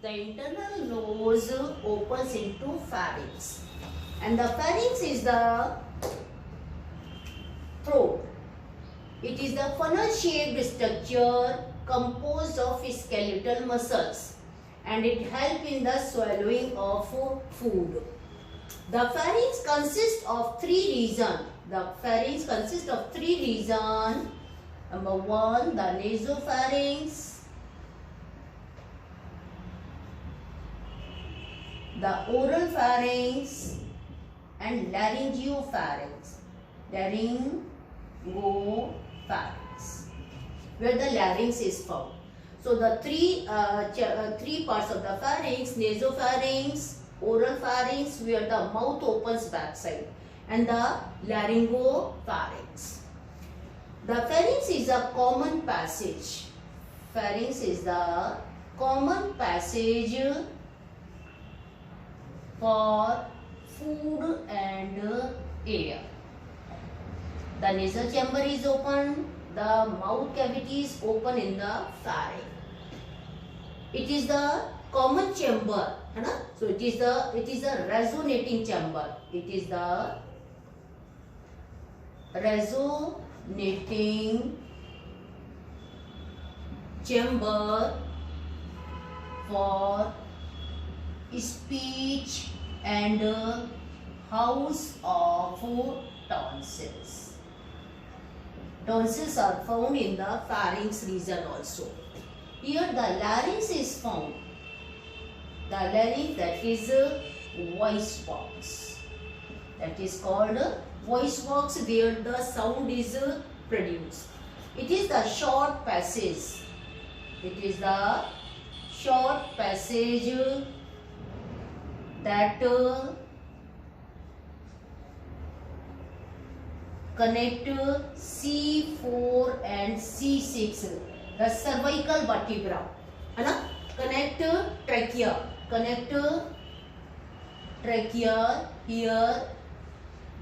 The internal nose opens into pharynx, and the pharynx is the throat. It is the funnel-shaped structure composed of skeletal muscles, and it helps in the swallowing of food. The pharynx consists of three regions. Number one, the nasopharynx, the oral pharynx, and laryngopharynx. Where the larynx is found. So the three parts of the pharynx: nasopharynx, oral pharynx where the mouth opens backside, and the laryngopharynx. The pharynx is a common passage. Pharynx is the common passage for food and air. The nasal chamber is open. The mouth cavity is open in the pharynx. It is the common chamber, है ना? So it is the resonating chamber. It is the resonating chamber for speech and house of tonsils. Tonsils are found in the pharynx region also. Here the larynx is found. The larynx, that is voice box. That is called voice box, where the sound is produced. It is the short passage. That connect C4 and C6, the cervical vertebra, है ना? Connect trachea here.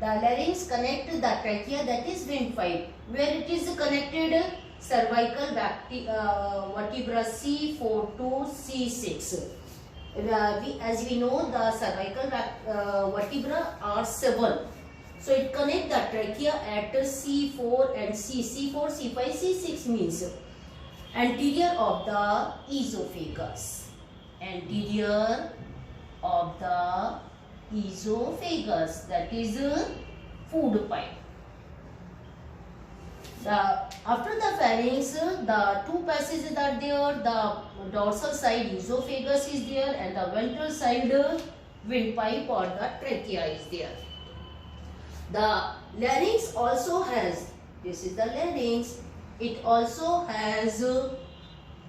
The larynx connect the trachea, that is windpipe, where it is connected cervical vertebra C4 to C6. As we know, the cervical vertebra are 7. So it connects the trachea at C4 and C4, C5, C6 means anterior of the esophagus. That is food pipe. After the pharynx, the two passages are there. The dorsal side esophagus is there, and the ventral side windpipe or the trachea is there. The larynx also has, this is the larynx, it also has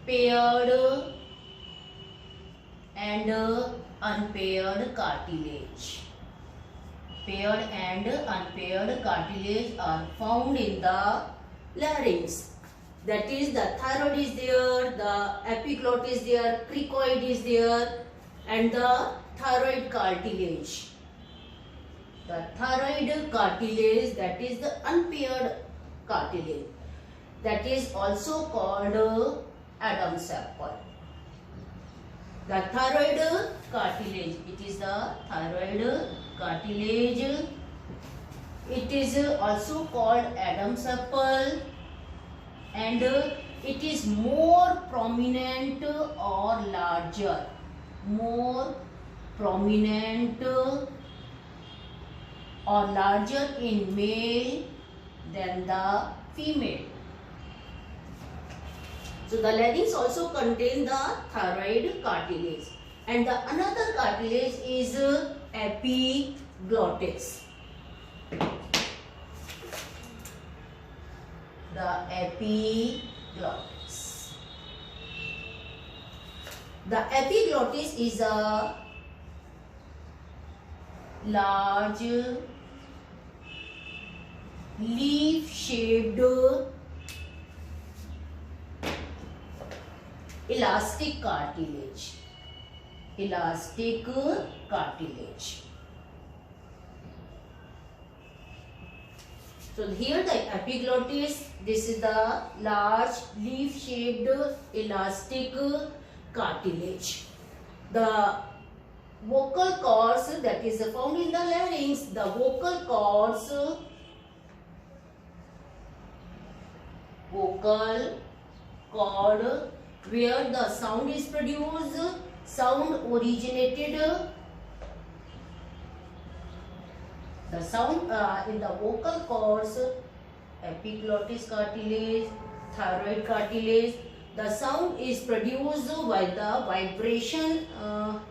paired and unpaired cartilage. Paired and unpaired cartilage are found in the larynx. That is, the thyroid is there, the epiglottis is there, cricoid is there, and the thyroid cartilage. The thyroid cartilage, that is the unpaired cartilage. That is also called Adam's apple. The thyroid cartilage, it is the thyroid cartilage. It is also called Adam's apple, and it is more prominent or larger. More prominent or larger in male than the female. So the larynx also contain the thyroid cartilage, and the another cartilage is epiglottis. The epiglottis. The epiglottis is a large leaf-shaped elastic cartilage. So here the epiglottis, this is the large leaf-shaped elastic cartilage. The vocal cords that is found in the larynx, the vocal cords, vocal cord where the sound is produced, sound originated, the sound in the vocal cords, epiglottis cartilage, thyroid cartilage, the sound is produced by the vibration of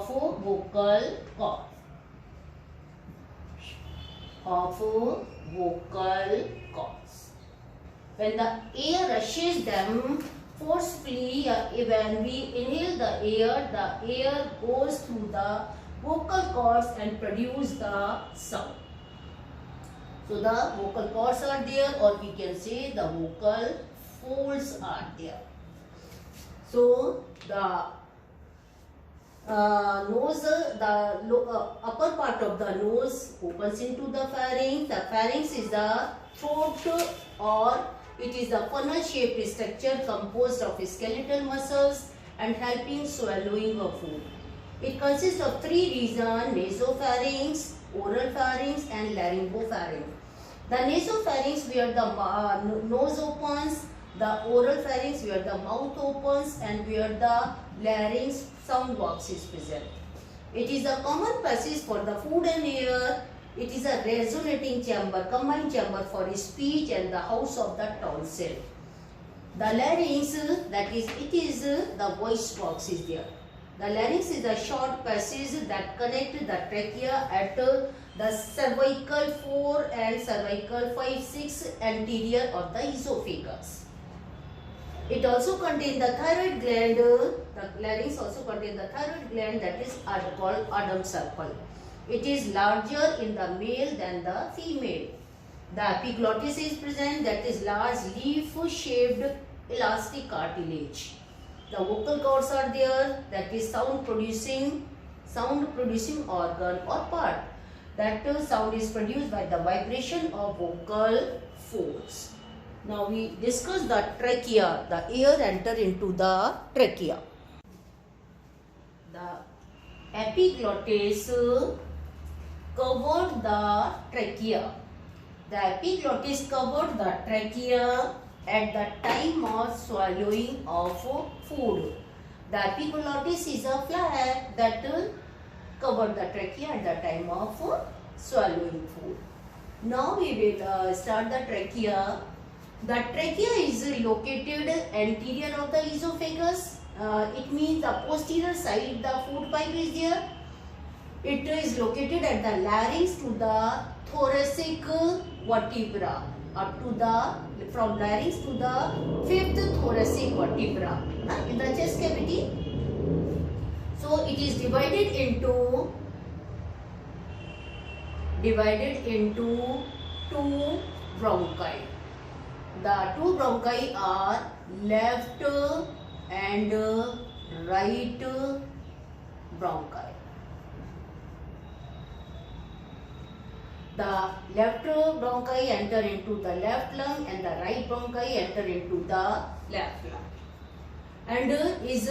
vocal cord, cords. When the air rushes them forcefully, when we inhale the air goes through the vocal cords and produce the sound. So the vocal cords are there, or we can say the vocal folds are there. So the nose, upper part of the nose opens into the pharynx. The pharynx is the throat, or it is the funnel shaped structure composed of skeletal muscles and helping swallowing of food. It consists of three regions: nasopharynx, oral pharynx and laryngopharynx. The nasopharynx where the nose opens, the oral pharynx where the mouth opens, and where the larynx sound box is present. It is a common passage for the food and air. It is a resonating chamber, combined chamber for speech and the house of the tonsil. The larynx, that is, it is the voice box is there. The larynx is a short passage that connects the trachea at the cervical 4 and cervical 5-6 anterior of the esophagus. It also contains the thyroid gland. The larynx also contains the thyroid gland, that is called Adam's apple. It is larger in the male than the female. The epiglottis is present, that is large leaf-shaped elastic cartilage. The vocal cords are there, that is sound producing organ or part. That sound is produced by the vibration of vocal folds. Now we discuss the trachea. The air enter into the trachea. The epiglottis covered the trachea. The epiglottis covered the trachea at the time of swallowing of food. The epiglottis is a flap that covered the trachea at the time of swallowing food. Now we will start the trachea. The trachea is located anterior of the esophagus. It means the posterior side the food pipe is there. It is located at the larynx to the thoracic vertebra, up to the, from larynx to the 5th thoracic vertebra in the chest cavity. So it is divided into two bronchi. The two bronchi are left and right bronchi. The left bronchi enter into the left lung and the right bronchi enter into the left lung, and is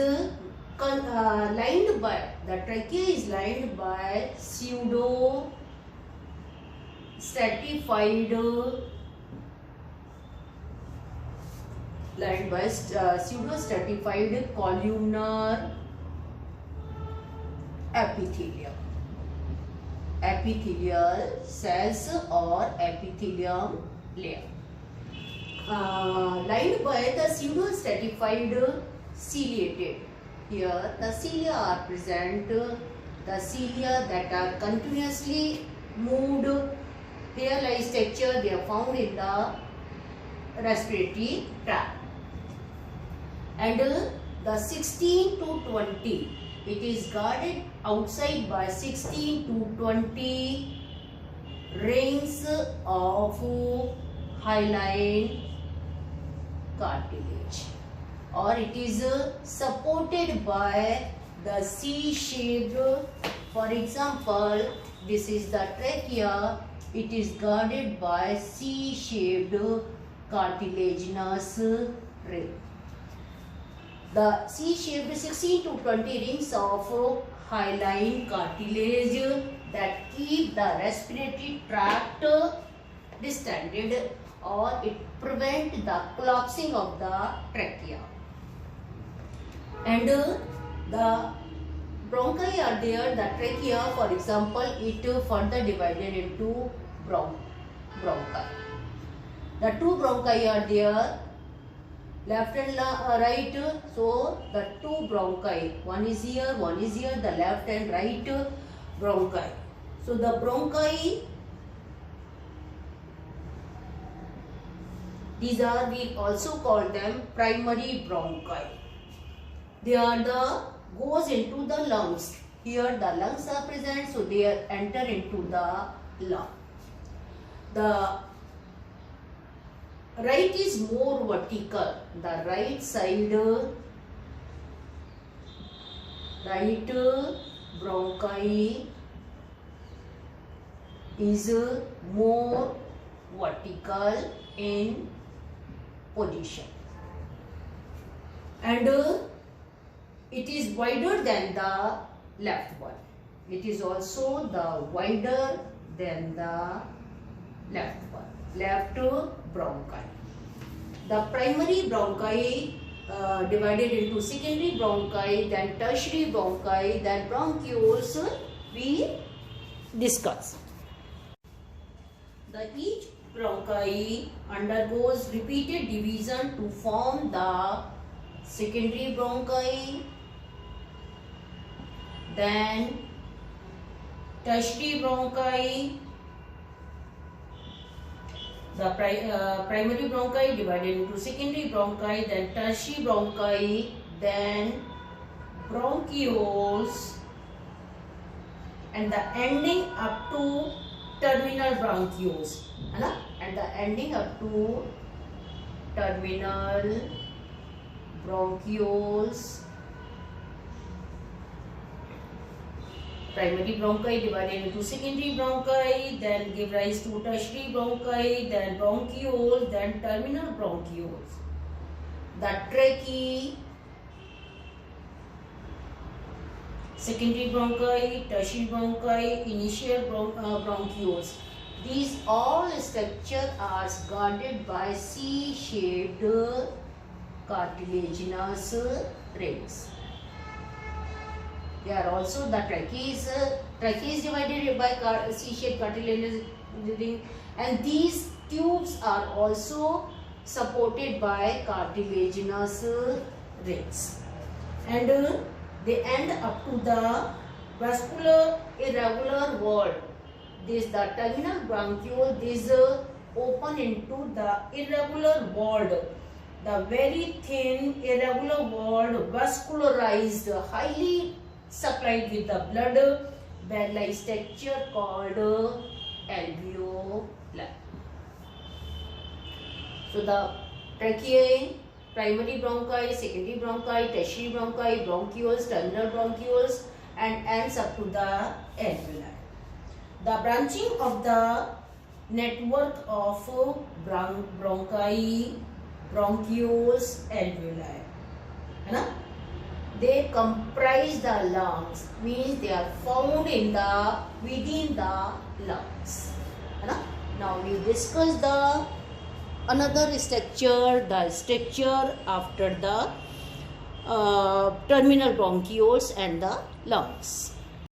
lined by, the trachea is lined by pseudo stratified columnar epithelial cells or epithelium layer, lined by the pseudo stratified ciliated. Here the cilia are present, the cilia that are continuously moved, hair-like structure, they are found in the respiratory tract. And the 16 to 20, it is guarded outside by 16 to 20 rings of hyaline cartilage, or it is supported by the C-shaped. For example, this is the trachea. It is guarded by C-shaped cartilaginous ring. The C-shaped 16 to 20 rings of hyaline cartilage that keep the respiratory tract distended, or it prevent the collapsing of the trachea. And the bronchi are there. The trachea, for example, it further divided into bronchi. The two bronchi are there, left and right. So the two bronchi, one is here, the left and right bronchi. So the bronchi, these are, we also call them primary bronchi. They are goes into the lungs. Here the lungs are present, so they enter into the lung. The right is more vertical. The right side, right bronchi is more vertical in position, and it is wider than the left one. It is also the wider than the left one, left bronchi. The primary bronchi divided into secondary bronchi, then tertiary bronchi, then bronchioles we discuss. Each bronchi undergoes repeated division to form the secondary bronchi, then tertiary bronchi. The primary bronchi divided into secondary bronchi, then tertiary bronchi, then bronchioles, and the ending up to terminal bronchioles, and the ending up to terminal bronchioles. Primary bronchi divided into secondary bronchi, then give rise to tertiary bronchi, then bronchioles, then terminal bronchioles. The tracheae, secondary bronchi, tertiary bronchi, initial bronchioles. These all structures are guarded by C-shaped cartilaginous rings. They are also, the trachea is divided by C-shaped cartilaginous ring, and these tubes are also supported by cartilaginous rings, and they end up to the vascular irregular wall. This, the terminal bronchiole, this open into the irregular wall. The very thin irregular wall, vascularized, highly supplied with the blood, bell-like structure called alveoli. So the tracheae, primary bronchi, secondary bronchi, tertiary bronchi, bronchioles, terminal bronchioles, and ends up to the alveoli. The branching of the network of bronchi, bronchioles, alveoli, they comprise the lungs, means they are found in the within the lungs. Now we discuss the another structure, the structure after the terminal bronchioles and the lungs.